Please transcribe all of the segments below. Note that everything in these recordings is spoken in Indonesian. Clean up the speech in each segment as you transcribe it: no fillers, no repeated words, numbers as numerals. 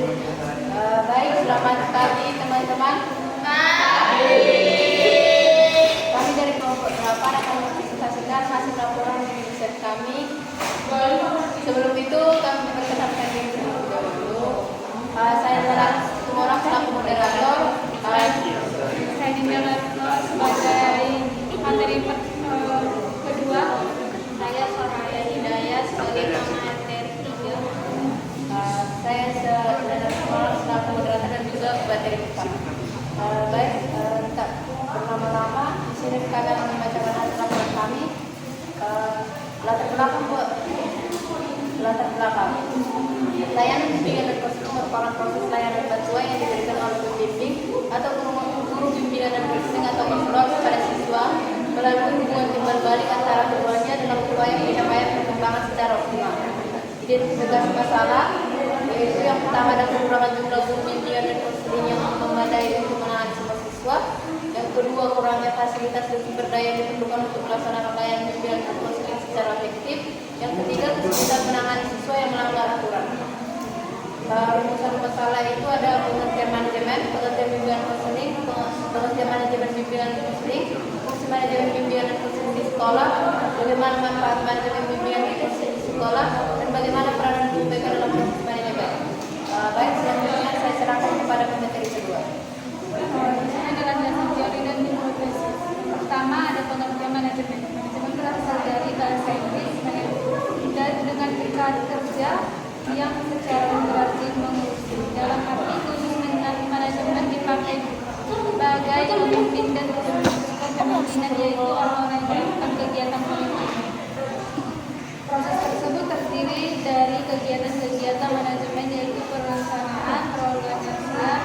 Baik, selamat pagi teman-teman. Kami dari kelompok 8 akan mempresentasikan hasil laporan riset kami. Sebelum itu kami memperkenalkan diri terlebih dahulu. Saya adalah orang selaku moderator. Saya Dinda sebagai materi kedua. Saya Soraya Hidayat sebagai materi 3. Saya seorang selaku moderator dan juga materi 4. Baik, tak berlama-lama di sini kami akan membacakan hasil laporan kami. Latar belakang. Layanan bimbingan dan konseling merupakan proses layanan bantuan yang diberikan oleh pembimbing atau guru bimbingan dan konseling atau konselor kepada siswa melalui hubungan timbal balik antara keduanya dalam upaya pencapaian perkembangan secara optimal. Identifikasi masalah, yaitu yang pertama ada kekurangan jumlah guru bimbingan dan konseling yang memadai untuk menangani semua siswa. Yang kedua, kurangnya fasilitas dan sumber daya yang diperlukan untuk melaksanakan layanan bimbingan dan konseling secara efektif. Yang ketiga, kesulitan menangani siswa yang melanggar aturan. Rumusan masalah itu ada pengertian manajemen, pengertian bimbingan konseling, pengertian manajemen bimbingan konseling, fungsi manajemen bimbingan dan konseling di sekolah, bagaimana manfaat manajemen bimbingan dan konseling di sekolah, dan bagaimana peranan BPK dalam proses manajemen. Baik, selanjutnya saya serahkan kepada pemateri kedua. Di sini adalah dasar teori dan hipotesis. Pertama ada pengertian manajemen. Manajemen berasal dari bahasa Inggris dengan kata kerja yang secara berarti mengurusi. Dalam arti khusus manajemen dipakai sebagai pemimpin dan kepemimpinan, yaitu orang-orang yang melakukan kegiatan pemimpin. Proses tersebut terdiri dari kegiatan-kegiatan manajemen, yaitu perencanaan, perorganisasian,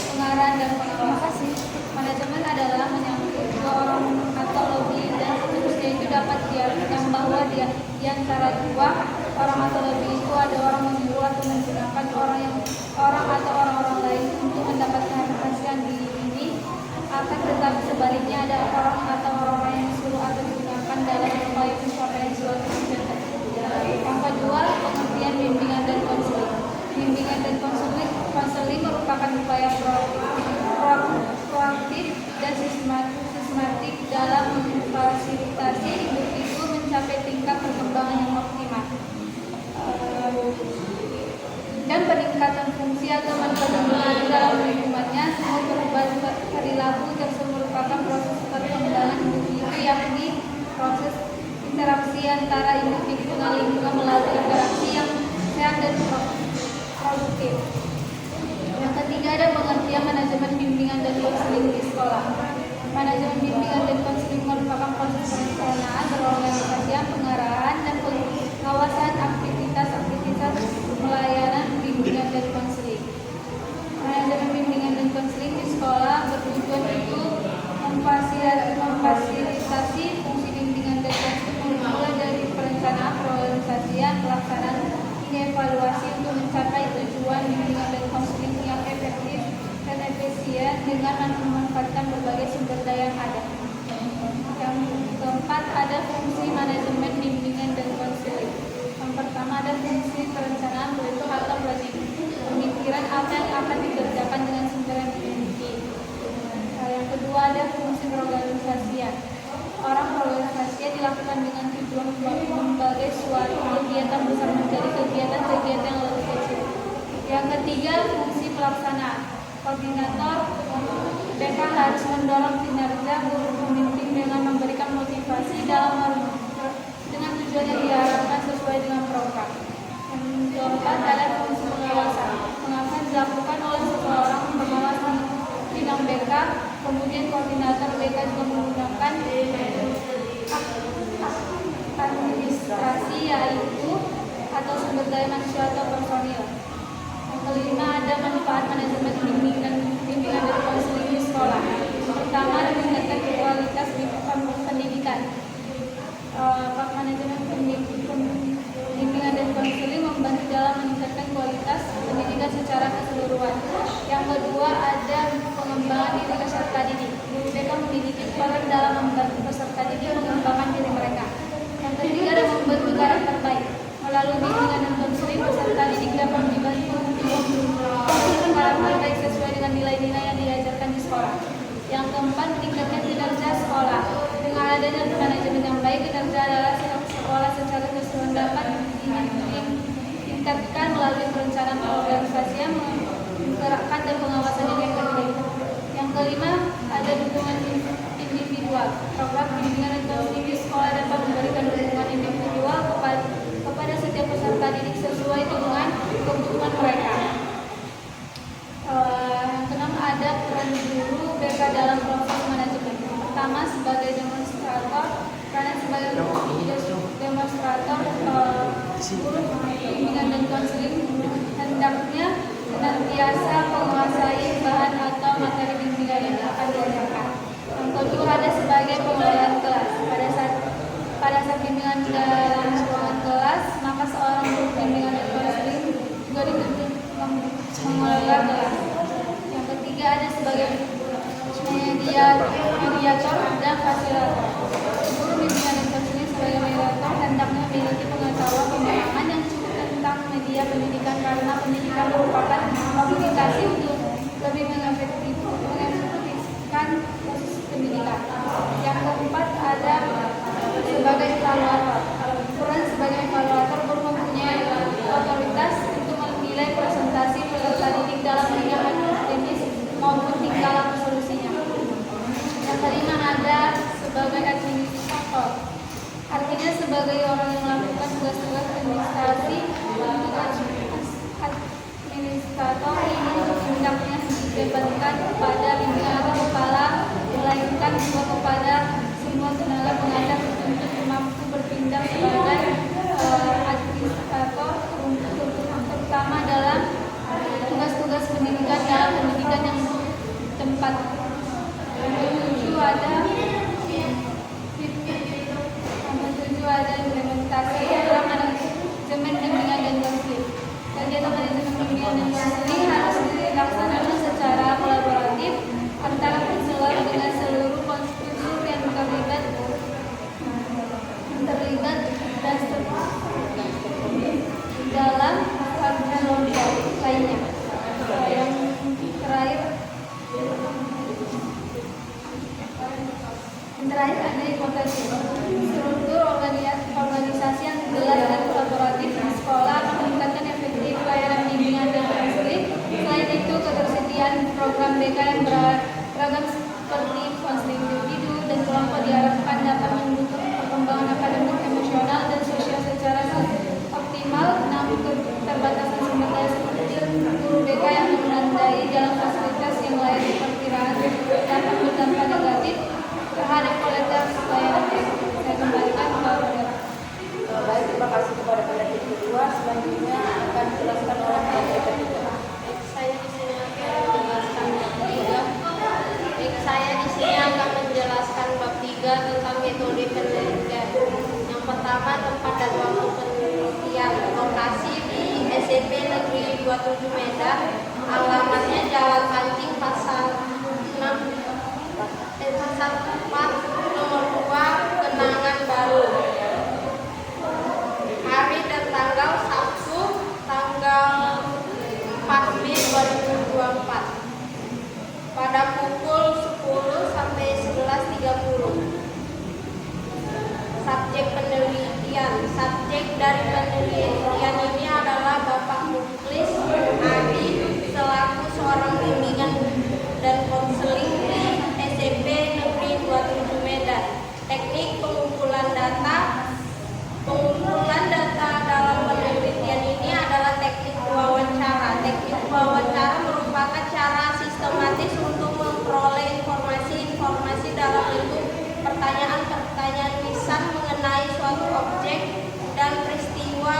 pengarahan, dan pengawasan. Manajemen adalah menyangkut dua orang atau lebih, dan seterusnya itu dapat diartikan bahwa di antara dua orang atau lebih itu ada orang menyuruh atau menggunakan orang atau orang-orang lain untuk mendapatkan hasil yang ini. Akan tetapi sebaliknya ada orang atau orang-orang yang disuruh atau digunakan dalam upaya pencapaian suatu tujuan tertentu. Yang kedua, pengertian bimbingan dan konseling. Bimbingan dan konseling merupakan upaya proaktif dan sistematik dalam memfasilitasi individu mencapai tingkat perkembangan yang optimal dan peningkatan fungsi atau manfaat dalam lingkungannya. Semua perubahan perilaku tersebut merupakan proses perkembangan individu, yakni proses interaksi antara individu dengan lingkungan melalui interaksi yang sehat dan produktif. Yang ketiga ada pengertian manajemen bimbingan dan konseling di sekolah. Manajemen bimbingan dan konseling merupakan proses perencanaan, berorganisasian, pengarahan, dan pengawasan aktivitas pelayanan bimbingan dan konseling. Manajemen bimbingan dan konseling di sekolah bertujuan untuk memfasilitasi fungsi bimbingan dan konseling mulai dari perencanaan, perorganisasian, pelaksanaan hingga evaluasi untuk mencapai tujuan bimbingan dan konseling yang efektif dan efisien dengan memanfaatkan berbagai sumber daya yang ada. Yang keempat ada fungsi manajemen bimbingan dan konseling. Yang pertama ada fungsi perencanaan, yaitu atau pemikiran apa yang akan dikerjakan dengan sumber yang dimiliki. Yang kedua ada fungsi perorganisasian. Orang perorganisasian dilakukan dengan tujuan membagai suatu kegiatan besar menjadi kegiatan-kegiatan yang lebih kecil. Yang ketiga fungsi pelaksanaan. Koordinator BK harus mendorong kinerja guru pemimpin dengan memberikan motivasi dengan tujuan yang diharapkan sesuai dengan program. Yang keempat adalah fungsi pengawasan. Pengawasan dilakukan oleh seseorang pengawas bidang BK, kemudian koordinator BK juga menggunakan administrasi, yaitu atau sumber daya manusia atau personil. Yang kelima ada manfaat manajemen bimbingan dan konseling di sekolah. Pertama, meningkatkan kualitas pendidikan. Manajemen bimbingan dan konseling membantu dalam meningkatkan kualitas pendidikan secara keseluruhan. Yang kedua ada pengembangan diri peserta didik. Mereka memiliki peran dalam membantu peserta didik mengembangkan diri mereka. Yang ketiga ada membentuk karakter baik. Melalui bimbingan dan konseling, peserta didik dapat dibantu Yang keempat, meningkatkan kinerja sekolah. Dengan adanya manajemen yang baik, kinerja adalah sekolah secara keseluruhan dapat ditingkatkan melalui perencanaan pengorganisasian, menggerakkan dan pengawasan yang efektif. Yang kelima, ada dukungan individual. Program pendidikan dan konseling di sekolah dapat memberikan dukungan individual kepada setiap peserta didik sesuai dengan kebutuhan mereka. Yang keenam, ada peran guru BK dalam proses manajemen. Pertama, sebagai demonstrator, karena sebagai demonstrator guru bimbingan dan konseling hendaknya senantiasa menguasai bahan atau materi bimbingan yang akan diajarkan. Yang kedua, ada sebagai pengelola kelas. Pada saat bimbingan dalam ruangan kelas, maka seorang guru bimbingan dan konseling juga dituntut mengelola kelas. Yang ketiga, ada sebagai mediator dan fasilitator. Guru bimbingan dan konseling sebagai mediator hendaknya memiliki pengetahuan pemahaman yang cukup tentang media pendidikan, karena pendidikan merupakan komunikasi untuk lebih mengefektifkan proses pendidikan. Yang keempat, ada sebagai evaluator. Peran sebagai evaluator, guru mempunyai otoritas untuk menilai presentasi peserta didik dalam bidang akademis maupun tingkah laku solusinya. Yang kelima, ada sebagai administrator. Artinya sebagai orang yang melakukan tugas-tugas administrasi. Untuk administrator ini hendaknya dibebankan kepada pimpinan atau kepala, melainkan juga kepada semua tenaga pengajar untuk mampu bertindak sebagai administrator, terutama dalam tugas-tugas pendidikan dalam pendidikan yang tempat. Ada implementasi program manajemen bimbingan dan konseling. Kegiatan manajemen bimbingan dan konseling harus dilaksanakan secara kolaboratif antara konselor dengan seluruh konstitusi yang terlibat dan dalam program lainnya. Yang terakhir ada hipotesi. Struktur organisasi yang jelas dan kolaboratif di sekolah meningkatkan efektif layanan bimbingan dan konseling. Selain itu, ketersediaan program BK yang beragam seperti konseling individu dan kelompok diharapkan dapat mendukung perkembangan akademik, emosional, dan sosial secara optimal. Namun keterbatasan sumber daya seperti guru BK yang menandai dalam fasilitas yang layak diperkirakan dapat berdampak negatif terhadap kualitas layanan. Saya kembalikan ke moderator. Baik, terima kasih kepada peneliti kedua. Selanjutnya akan dijelaskan oleh peneliti ketiga. Saya di sini akan menjelaskan bab 3 tentang metode penelitian. Yang pertama, tempat dan waktu penelitian. Lokasi di SMP Negeri 27 Medan. Alamatnya Jalan Pancing, Pasar 4, nomor 2, Kenangan Baru. Hari dan tanggal Sabtu, tanggal 4 Mei 2024 pada pukul 10 sampai 11.30. Subjek penelitian. Subjek dari penelitian ini adalah Bapak Muklis Adi selaku seorang bimbingan dan konseling di SMP Negeri 27 Medan. Teknik pengumpulan data. Pengumpulan data dalam penelitian ini adalah teknik wawancara. Teknik wawancara merupakan cara sistematis untuk memperoleh informasi dalam bentuk pertanyaan-pertanyaan lisan mengenai suatu objek dan peristiwa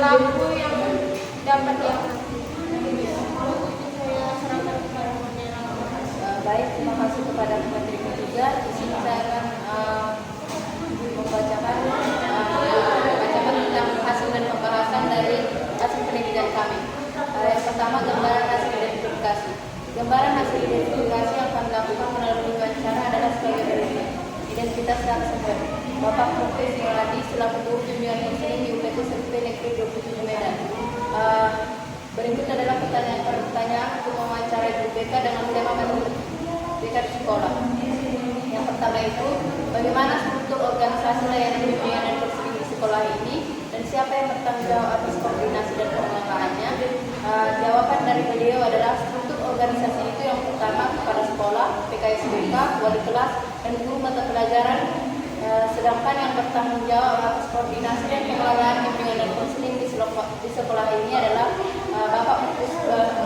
perilaku yang dapat diamati. Baik, terima kasih kepada Menteri juga. Di sini saya akan membacakan tentang hasil dan pembahasan dari hasil penelitian kami. Yang pertama, gambaran hasil identifikasi. Gambaran hasil identifikasi yang akan dilakukan melalui wawancara adalah sebagai berikut. Identitas narasumber: Bapak Profesor Yoladi selaku guru bimbingan konseling di UPT SMP Negeri 27 Medan. Berikut adalah pertanyaan untuk mewawancarai guru BK dengan tema metode BK di sekolah. Yang pertama itu, bagaimana struktur organisasi layanan bimbingan dan konseling di sekolah ini, dan siapa yang bertanggung jawab atas koordinasi dan pengelolaannya? Jawaban dari beliau adalah struktur organisasi itu yang pertama kepala sekolah, PKSBK, wali kelas, dan guru mata pelajaran. Sedangkan yang bertanggung jawab atas koordinasi dan pengelolaan bimbingan dan konseling di sekolah ini adalah Bapak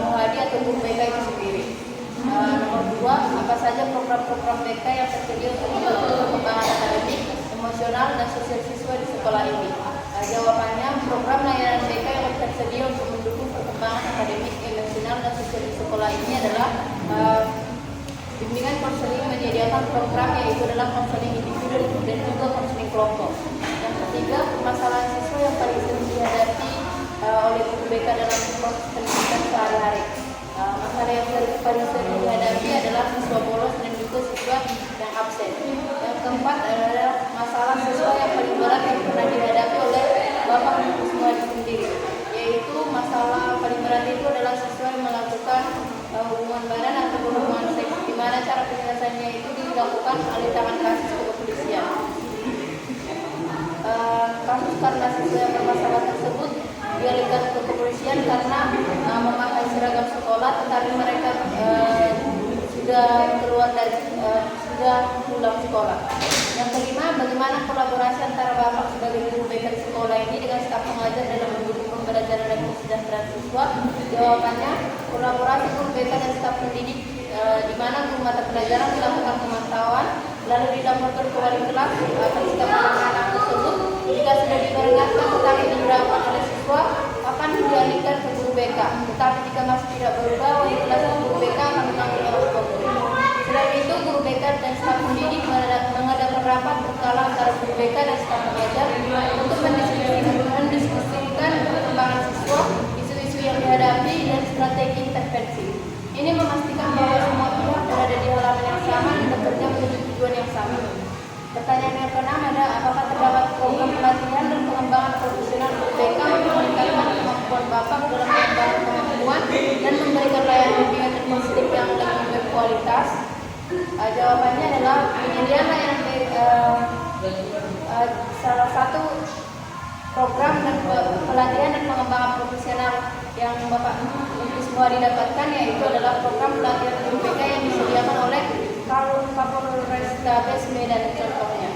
Muhadi atau guru BK itu sendiri. Nomor 2, apa saja program-program BK yang tersedia untuk mendukung perkembangan akademik, emosional, dan sosial siswa di sekolah ini? Jawabannya, program layanan BK yang tersedia untuk mendukung perkembangan akademik, emosional, dan sosial di sekolah ini adalah bimbingan konseling menyediakan program yaitu adalah konseling individu dan juga konseling kelompok. Yang ketiga, permasalahan siswa yang paling sering dihadapi oleh guru BK dalam proses pendidikan sehari-hari. Masalah yang paling sering dihadapi adalah siswa bolos dan juga siswa yang absen. Yang keempat adalah masalah siswa yang paling berat yang pernah dihadapi oleh Bapak Siswa sendiri, yaitu masalah paling berat itu adalah siswa yang melakukan hubungan badan atau hubungan seks, di mana cara penyelesaiannya itu dilakukan alih tangan kasus ke kepolisian. Kasus karena siswa yang bermasalah tersebut dialihkan ke kepolisian karena memakai seragam sekolah, tetapi mereka sudah pulang sekolah. Yang kelima, bagaimana kolaborasi antara Bapak sebagai guru BK di sekolah ini dengan staf pengajar dalam mendukung pembelajaran dan kesejahteraan siswa? Jawabannya, kolaborasi guru BK dan staf pendidik di mana guru mata pelajaran melakukan pemantauan, lalu dilaporkan ke wali kelas akan sikap anak-anak tersebut. Jika sudah diperingatkan tetapi diberlakukan oleh siswa, akan dialihkan ke guru BK. Tetapi jika masih tidak berubah, wali kelas dan guru BK akan menanggung jawab. Selain itu, guru BK dan staf pendidik mengadakan rapat berkala antara guru BK dan staf pengajar untuk mendiskusikan perkembangan siswa, isu-isu yang dihadapi, dan strategi intervensi. Ini memastikan bahwa semua pihak berada di halaman yang sama dan bekerja menuju tujuan yang sama. Pertanyaan yang keenam ada, apakah terdapat program pelatihan dan pengembangan profesional guru BK untuk meningkatkan kemampuan Bapak dalam pengembangan kemampuan dan memberikan layanan bimbingan dan konseling yang lebih berkualitas? Jawabannya adalah penyediaan layanan salah satu program dan pelatihan dan pengembangan profesional yang Bapak semua didapatkan yaitu adalah program pelatihan guru BK yang disediakan oleh Kapolres Medan contohnya.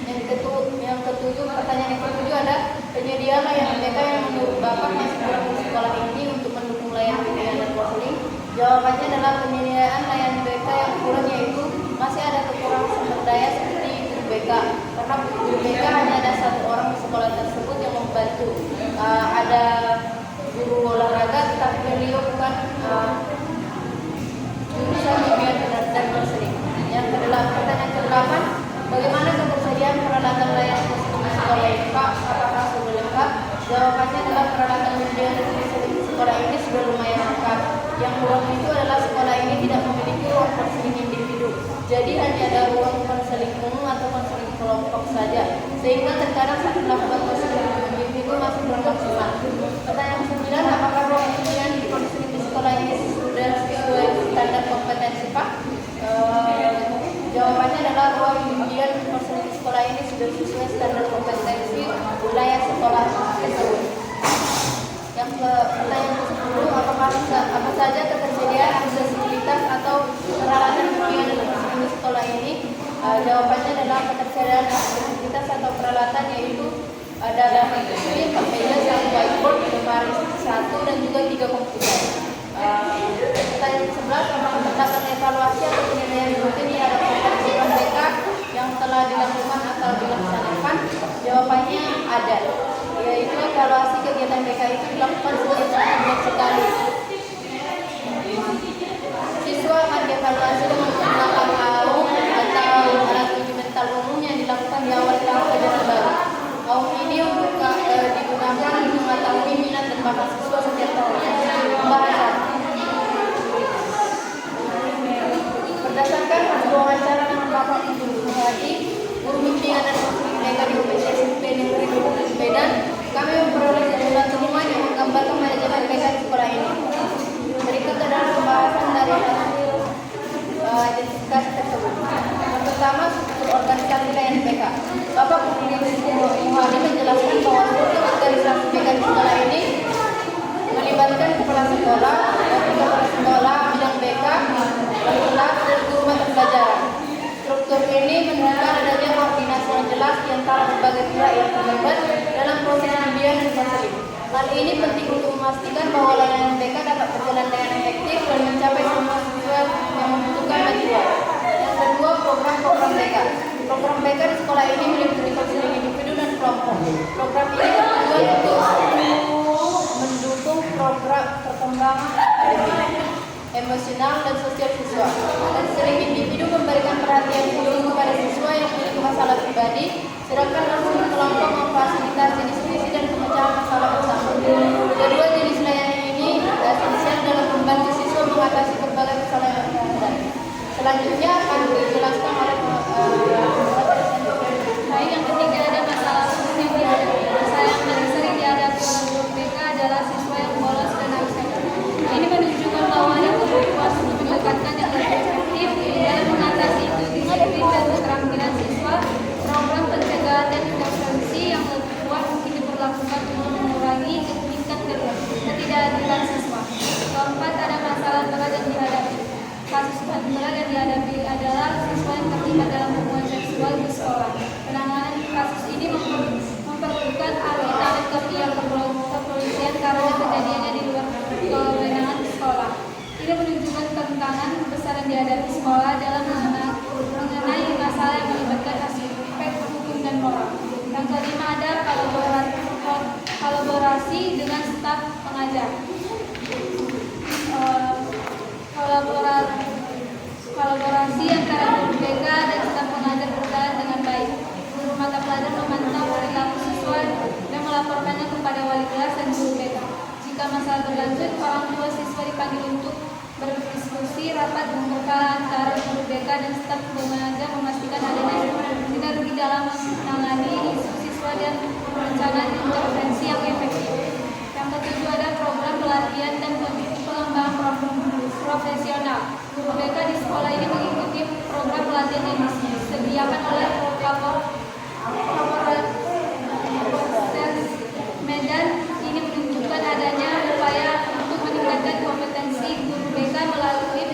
Yang ketujuh, pertanyaan yang ketujuh ada penyediaan layanan BK yang menurut Bapak masih kurang di sekolah ini untuk mendukung layanan bimbingan dan konseling. Jawabannya adalah penyediaan layanan BK yang kurang yaitu masih ada kekurangan sumber daya seperti guru BK, karena guru BK hanya ada satu orang di sekolah tersebut yang membantu. Ada guru olahraga tetapi beliau bukan jurusan bimbingan dan konseling. Yang pertanyaan ke-8, bagaimana ketersediaan peralatan layanan konseling di sekolah ini, Pak? Apakah sudah lengkap? Jawabannya adalah peralatan bimbingan dan konseling di sekolah ini sudah lumayan lengkap. Yang kurang itu adalah sekolah ini tidak memiliki ruang konseling individu. Jadi hanya ada ruang konseling umum atau konseling kelompok saja. Sehingga terkadang saat melakukan konseling individu masih kurang maksimal. Pertanyaan ke-9, apakah ruang bimbingan di konseling di sekolah ini sudah sesuai standar kompetensi, Pak? Jawabannya adalah ruang bimbingan di konseling di sekolah ini sudah sesuai standar kompetensi wilayah sekolah tersebut. Yang pertanyaan ke-10, apa saja ketersediaan aksesibilitas atau peralatan bimbingan dan konseling di sekolah ini? Jawabannya adalah ketersediaan aksesibilitas atau peralatan yaitu ada kursi, meja, satu whiteboard, lemari satu, dan juga 3 komputer. Pertanyaan ke-11, apakah terdapat evaluasi atau penilaian rutin terhadap program BK yang telah dilakukan atau dilaksanakan? Jawabannya ada, yaitu evaluasi kegiatan BK itu dilakukan setiap bulan sekali. Siswa akan dievaluasi dengan menggunakan AUM atau alat uji mental umum yang dilakukan di awal tahun ajaran baru. AUM ini digunakan untuk mengetahui minat dan bakat siswa setiap tahun. Pembahasan. Berdasarkan hasil wawancara dengan Bapak Ibu Bupati, guru bimbingan dan konseling BK di UPT SMP Negeri 20 Medan, kami memperoleh sejumlah temuan yang menggambarkan manajemen BK di sekolah ini. Berikut adalah pembahasan dari hasil identifikasi tersebut. Yang pertama, struktur organisasi layanan BK. Bapak Muhadi menjelaskan bahwa struktur organisasi BK di sekolah ini melibatkan kepala sekolah, wakil kepala sekolah, bidang BK, wali kelas, dan guru mata pelajaran. Struktur ini menunjukkan adanya koordinasi yang jelas di antara berbagai pihak yang terlibat dalam proses bimbingan dan konseling. Hal ini penting untuk memastikan bahwa layanan BK dapat berjalan dengan efektif dan mencapai semua siswa yang membutuhkan bantuan. Yang kedua, program BK. Program BK di sekolah ini meliputi konseling individu dan kelompok. Program ini bertujuan untuk mendukung program perkembangan emosional dan sosial siswa. Konseling individu memberikan perhatian khusus kepada siswa yang memiliki masalah pribadi, sedangkan konseling kelompok memfasilitasi diskusi dan pemecahan masalah bersama. Kedua jenis layanan ini esensial dalam membantu siswa mengatasi berbagai kesalahan yang terjadi. Selanjutnya akan dijelaskan oleh Yang ketiga ada masalah yang dihadapi. Masalah yang paling sering dihadapi oleh guru BK adalah siswa yang bolos dan absen. Ini menunjukkan bahwa ada kebutuhan untuk mendekatkan yang lebih efektif dalam mengatasi itu disiplin dan keterampilan siswa. Program pencegahan dan intervensi yang lebih kuat mungkin diperlakukan untuk mengurangi tingkat ketidakadilan siswa. Keempat, ada masalah berat yang dihadapi. Kasus berat yang dihadapi adalah siswa yang terlibat dalam hubungan seksual di sekolah. Penanganan kasus ini memerlukan ahli-ahli kepolisian karena kejadiannya di luar kewenangan sekolah. Ini menunjukkan tantangan besar yang dihadapi sekolah dalam mengenai masalah yang melibatkan aspek hukum dan moral. Yang kelima ada kolaborasi dengan staf pengajar. Kolaborasi antara guru BK dan staf pengajar berjalan dengan baik. Guru mata pelajaran memantau perilaku siswa dan melaporkannya kepada wali kelas dan guru BK. Jika masalah berlanjut, orang tua siswa dipanggil untuk berdiskusi rapat berkala antara guru BK dan staf pengajar memastikan adanya sinergi dalam menangani isu siswa dan perencanaan intervensi yang efektif. Yang ketujuh ada program pelatihan dan pengembangan profesional. Guru BK di sekolah ini mengikuti program pelatihan yang disediakan oleh Kapolres Medan. Ini menunjukkan adanya upaya untuk meningkatkan kompetensi guru BK melalui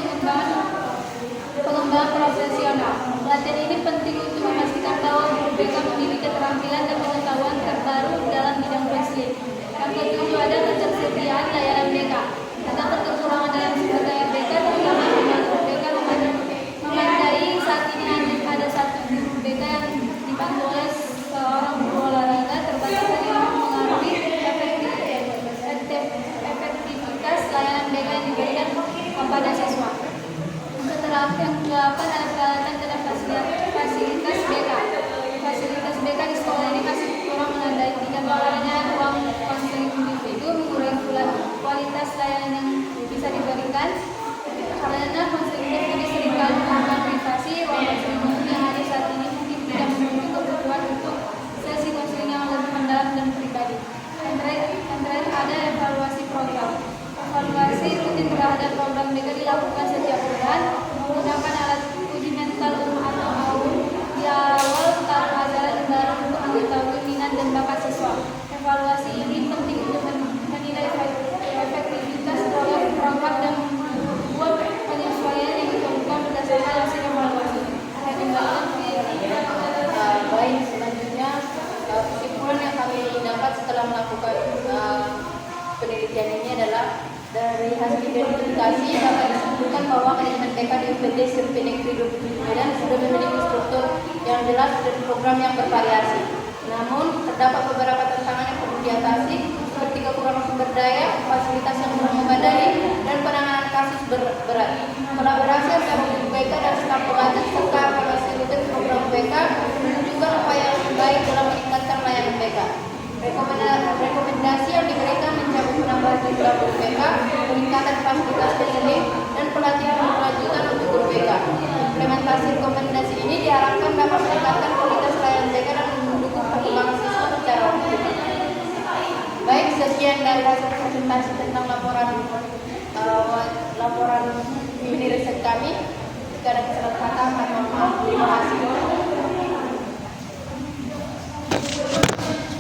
pengembangan profesional. Pelatihan ini penting untuk memastikan bahwa guru BK memiliki keterampilan dan pengetahuan terbaru dalam bidang konseling. Yang ketujuh ada ketersediaan layanan BK. Terdapat kekurangan dalam sumber daya BK, terutama guru BK memadai. Saat ini ada satu guru BK yang dibantu oleh seorang guru olahraga. Terbatasnya ini mempengaruhi efektivitas layanan BK yang diberikan kepada siswa. Yang ke-8 ada peralatan dan fasilitas BK. Fasilitas BK di sekolah ini masih kurang memadai. Tidak mengalahnya ruang konseling individu, mengurangi kualitas layanan yang bisa diberikan. Karena konseling individu seringkali menggunakan privasi, ruang konseling yang ada saat ini mungkin tidak memenuhi kebutuhan untuk sesi konseling yang lebih mendalam dan pribadi. Yang terakhir ada evaluasi program. Evaluasi rutin terhadap program BK dilakukan setiap bulan menggunakan alat uji mental atau AUM di awal tahun ajaran baru untuk mengetahui minat dan bakat siswa. Evaluasi ini penting untuk menilai efektivitas program dan membuat penyesuaian yang diperlukan berdasarkan hasil evaluasi. Baik, selanjutnya kesimpulan yang kami dapat setelah melakukan penelitian ini adalah dari hasil identifikasi dapat disimpulkan bahwa manajemen BK di UPT SMP Negeri 27 Medan sudah memiliki struktur yang jelas dan program yang bervariasi. Namun terdapat beberapa tantangan yang perlu diatasi, seperti kekurangan sumber daya, fasilitas yang belum memadai, dan penanganan kasus berat. Kolaborasi antara UPK dan staf pengajar serta evaluasi rutin program UPK menunjukkan upaya yang lebih baik dalam meningkatkan layanan UPK. Rekomendasi yang diberikan mencakup penambahan jumlah guru UPK, peningkatan fasilitas training, dan pelatihan berkelanjutan untuk guru UPK. Implementasi rekomendasi ini diharapkan dapat meningkatkan kualitas layanan UPK dan mendukung perkembangan siswa secara optimal. Baik, sekian dari hasil presentasi tentang laporan mini riset kami. Jika ada kesalahan kata, mohon maaf. Terima kasih.